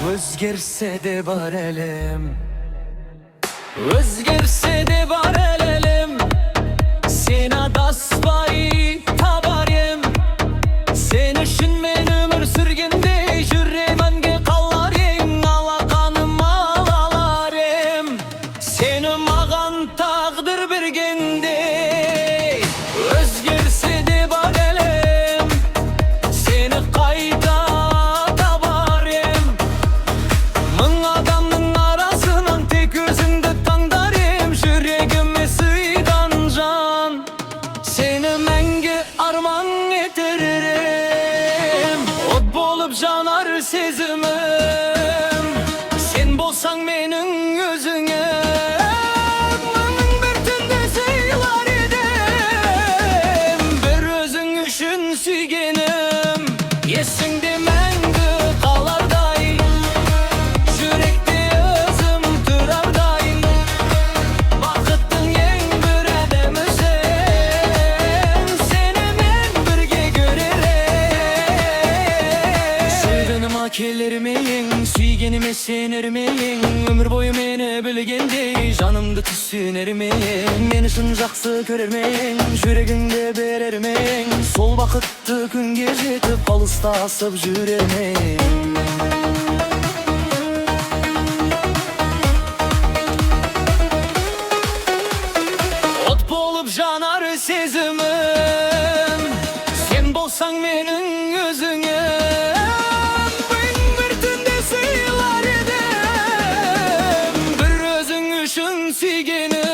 Özgerse de bar elim, özgerse de bar elim. Sena dasbayı tabarım. Sen üçün men ömür sürgende yüreğimge kalarım. Alakanım alalarım. Seni mağan taqdir bergende. Özgerse de bar elim, seni kayda tabarım. Mın adamın arasından tek özünde tandarım. Yüreğime sıydan can, seni menge arman ettiririm. Ot bolup janar sezimim, sen bolsan menin özüngüm. Mının bir tünde sıylar edim, bir özün üçün suygenim. Esingde menge kalarday, yürekte özüm turarday. Bakıttın en bir adamısın, seni men birge görerim. Sevginim akellermeyin, suygenime senermeyin. Ömür boyu meni bilgende canımdı tüsünermeyin. Meni şun jakсы körermeyin, yüreğimde berermeyin. Sol bakıttı künge jetip alısta asıp jürermeyin. Ot bolup janar sezimim, sen bolsan menin özüngüm. Bin bir tünde sıylar edim, bir özün üçün suygenim.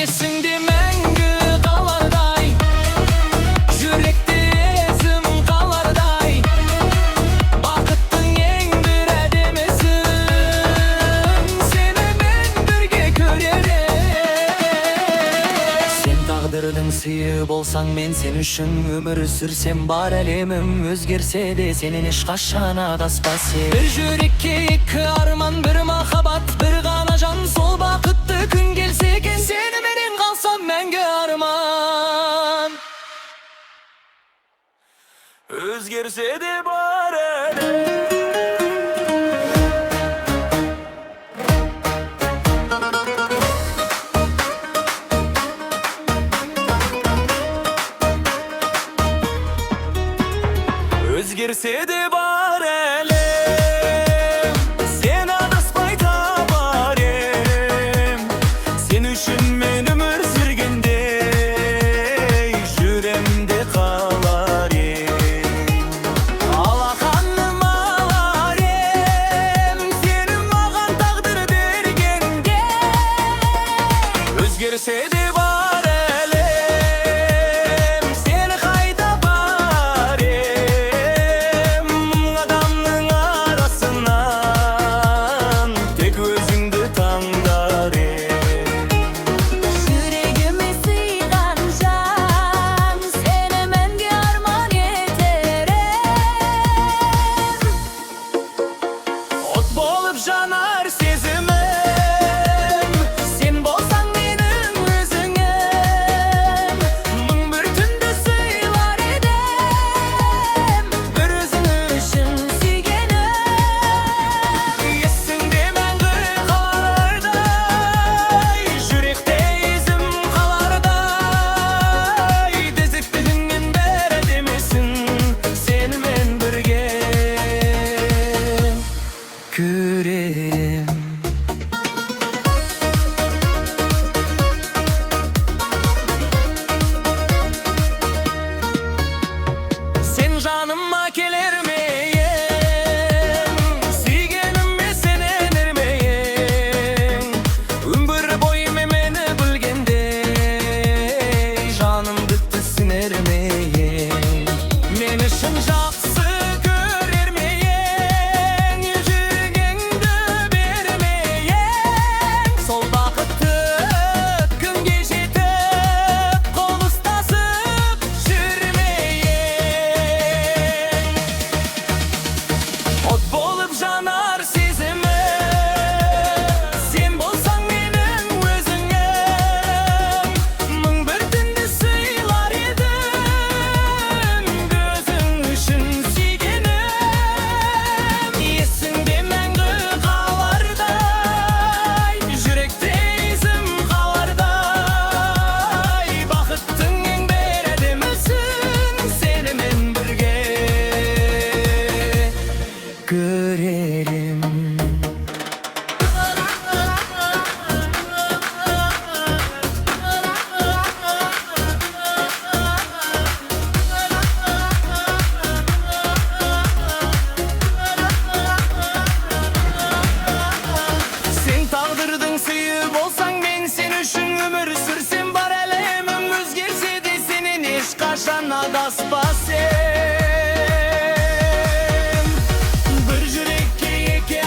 Esingde menge kalarday, yürekte ezim kalarday. Bakıttın en bir adamısın, seni men birge körerim. Sen taqdirdin sıyı bolsan men sen üçün ömür sürsem bar elimim. Özgerse de senin eş kaşan adaspası. Bir yürekke iki arman, bir mahabat, bir gana can. Sol bakıttı gün gelse eken, seni menin kalsam menge arman. Özgerse de bar elim. Özgerse de bar elim, sen adaspay tabarım. Sen üçün men ömür sürgende yüreğimde kalarım. Alakanım alarım, seni mağan taqdir bergende. Özgerse de bar elim, seni kayda barım. Adamın arasından tek özüngde tandarım. Yüreğime sıygan can, seni menge arman etterim. Ot bolup janar sezimim, sen bolsan menin özüngüm. Mın bir tünde sıylar edim, bir özün üçün suygenim. Esingde menge kalarday, yürekte ezim kalarday. Dezektigin men bir adamısın, seni men birge görerim. Sen canıma kelermeyin, suygenime sen enermeyin. Ömür boyu meni bilgende canımdı tüsünermeyin. Meni şun jakсы körermeyin, yüreğimde görelim. Sen tağdırdın sıyıp olsan ben sen üçün ömür sürsem var elemim özgerse de senin eş kaşana daspasem. Bir yürekке eke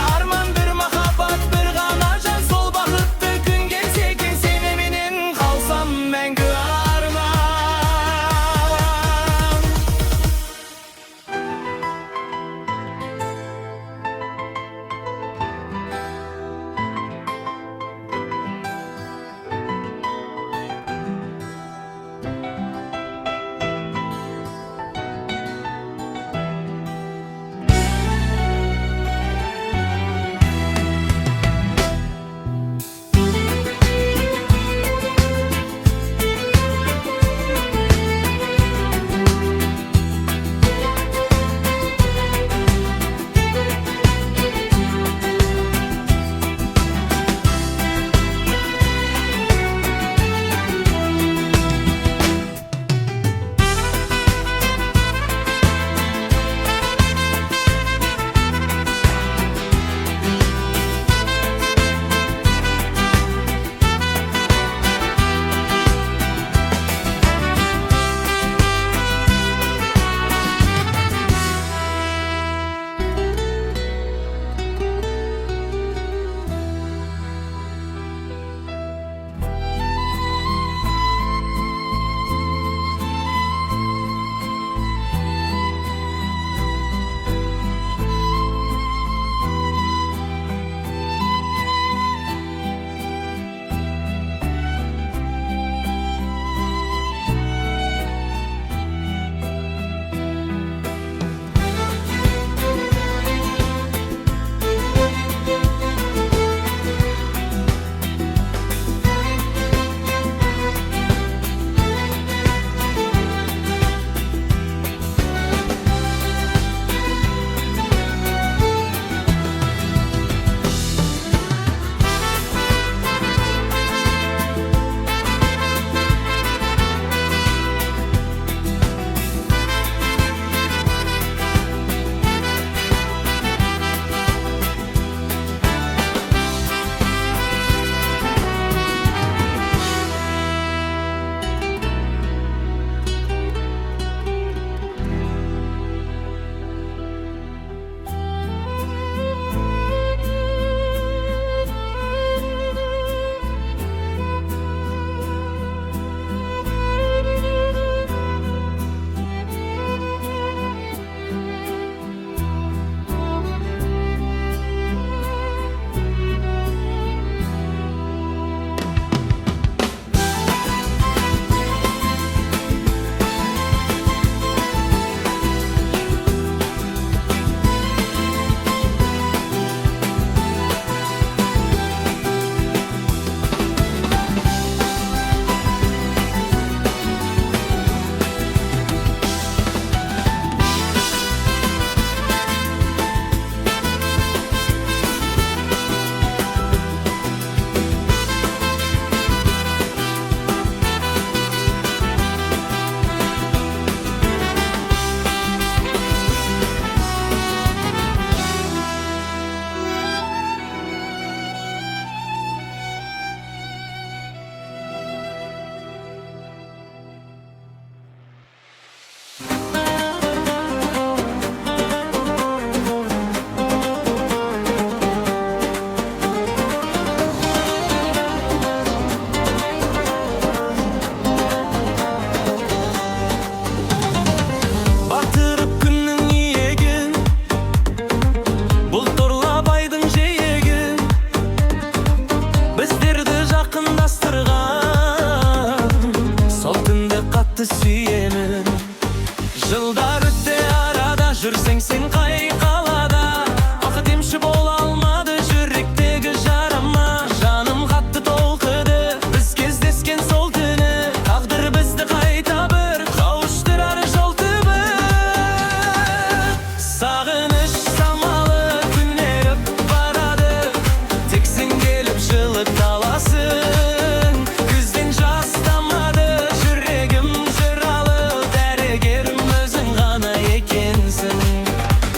жылыт аласың. Күзден жастамады жүрегім жыралы, дәрігерім өзің ғана екенсің.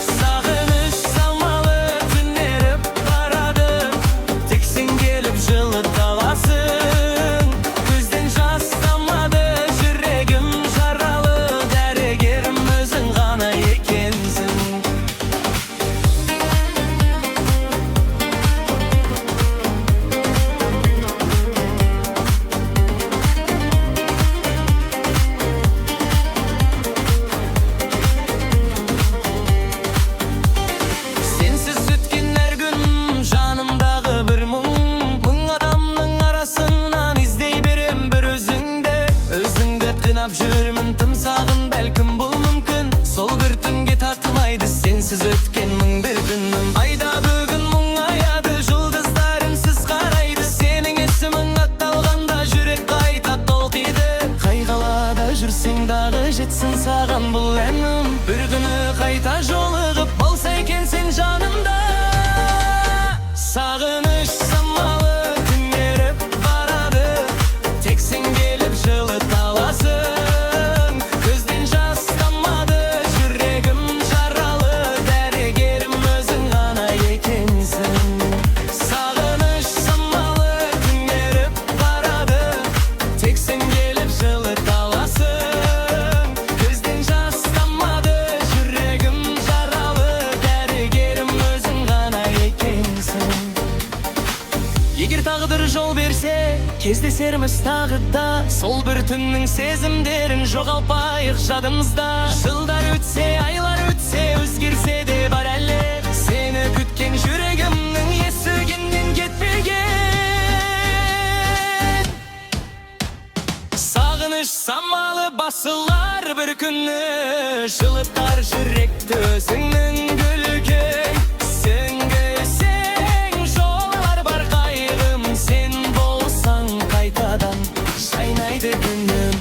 Сағыныш самалы түнеріп барады, тек сен келіп жылыт аласың. Күзден жастамады жүрегім жаралы, дәрігерім өзің ғана екенсің. Сенсіз өткен әр күн жанымдағы бір мұң. Мың адамның арасынан іздей берем бір өзіңді. Өзіңді қинап жүрмін тым сағын, бәлкім бұл мүмкін. Сол бір түнге татымайды сенсіз өткен мың бір күнім. Айда бүгін мұңаяды, жұлдыздар үнсіз қарайды. Сенің есімің атталғанда жүрек қайта толқиды. Қай қалада жүрсең дағы жетсін саған бұл әнім. Bir күні қайта жолығып болса екен сен жанымда. Сағыныш самалы түнеріп барады, тек сен келіп жылыт аласың. Көзден жас тамады жүрегім жаралы, дәрігерім өзің ғана екенсің. Сағыныш самалы түнеріп барады, тек сен келіп жылыт аласың. Көзден жас тамады жүрегім жаралы, дәрігерім өзің ғана екенсің. Егер тағдыр жол берсе, кездесерміз тағы да. Сол бір түннің сезімдерін жоғалтпайық жадымызда. Жылдар өтсе, айлар өтсе, өзгерсе де бар әлі. Сені күткен жүрегімнің есігінен кетпеген. Сағыныш самалы басылар бір күні, жылытар жүректі өзіңнің күлкің. Сүңгісең жолар бар қайғым, сен болсаң қайтадан жайнайды күнім.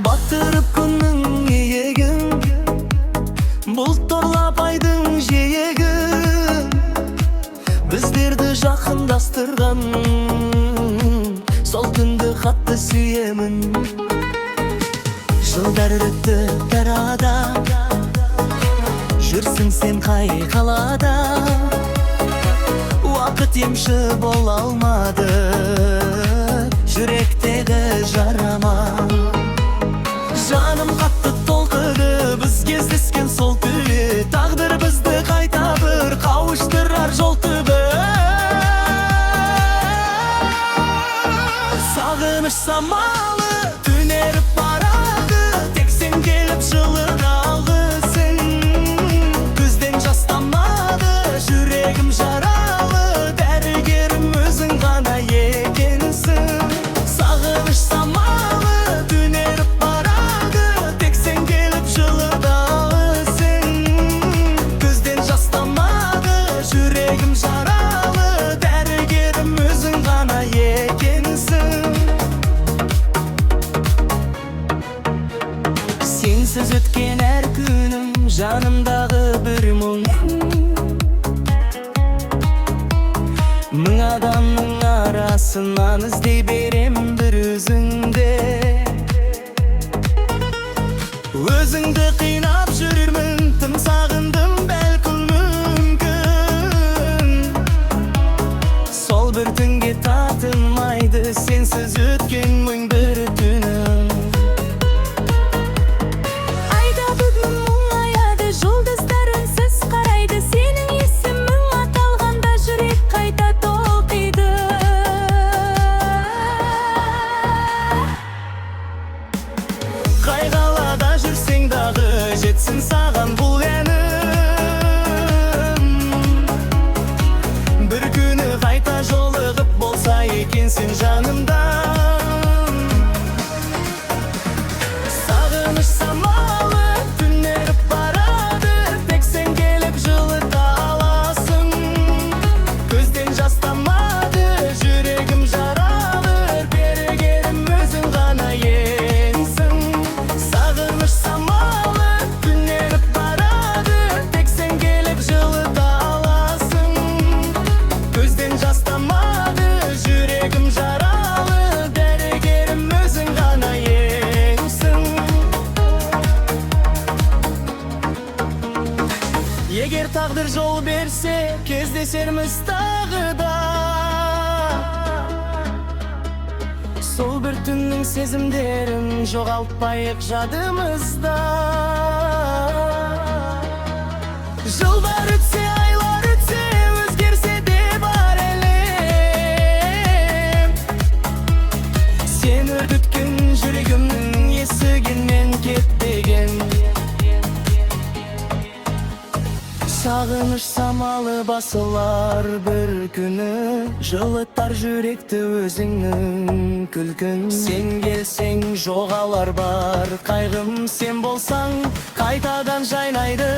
Батырып күннің иегін, бұлт торлап айдың жиегін. Біздерді жақындастырған сол түнді қатты сүйемін. Жылдар өтті бір арада, жүрсің сен қай қалада. Уақыт емші бола алмады жүректегі жарама. Жаным қатты толқыды біз кездескен сол түнде. Тағдыр бізді қайта бір қауыштырар жол түбі. Сағыныш самалы түнеріп барады, тек сен келіп жылыт алғысың. Күзден жас тамады жүрегім жаралы, дәрігерім өзің ғана екенсің. Сағыныш самалы түнеріп барады, тек сен келіп жылыт алғысың. Күзден жас тамады жүрегім жаралы, дәрігерім өзің ғана екенсің. Сенсіз өткен әр күнім жанымдағы бір мұң. Мың адамның арасынан іздей берем бір өзіңді. Өзіңді қинап жүрмін, тым сағындым бәлкім мүмкін. Сол бір түнге татымайды сенсіз өткен мың бір түнім. Айда бүгін мұңаяды, жұлдыздар үнсіз қарайды. Сенің есімің аталғанда жүрек қайта толқиды. Қай қалада жүрсең дағы жетсін саған бұл әнім. Егер тағдыр жол берсе, кездесерміз тағы да. Сол бір түннің сезімдерін жоғалтпайық жадымызда. Жылдар өтсе, айлар өтсе, өзгерсе де бар әлем. Сен өртіткен жүрегімнің есігінен кетпеген. Сағыныш самалы басылар бір күні, жылытар жүректі өзіңнің күлкін. Сен келсең жоғалар бар қайғым, сен болсаң қайтадан жайнайды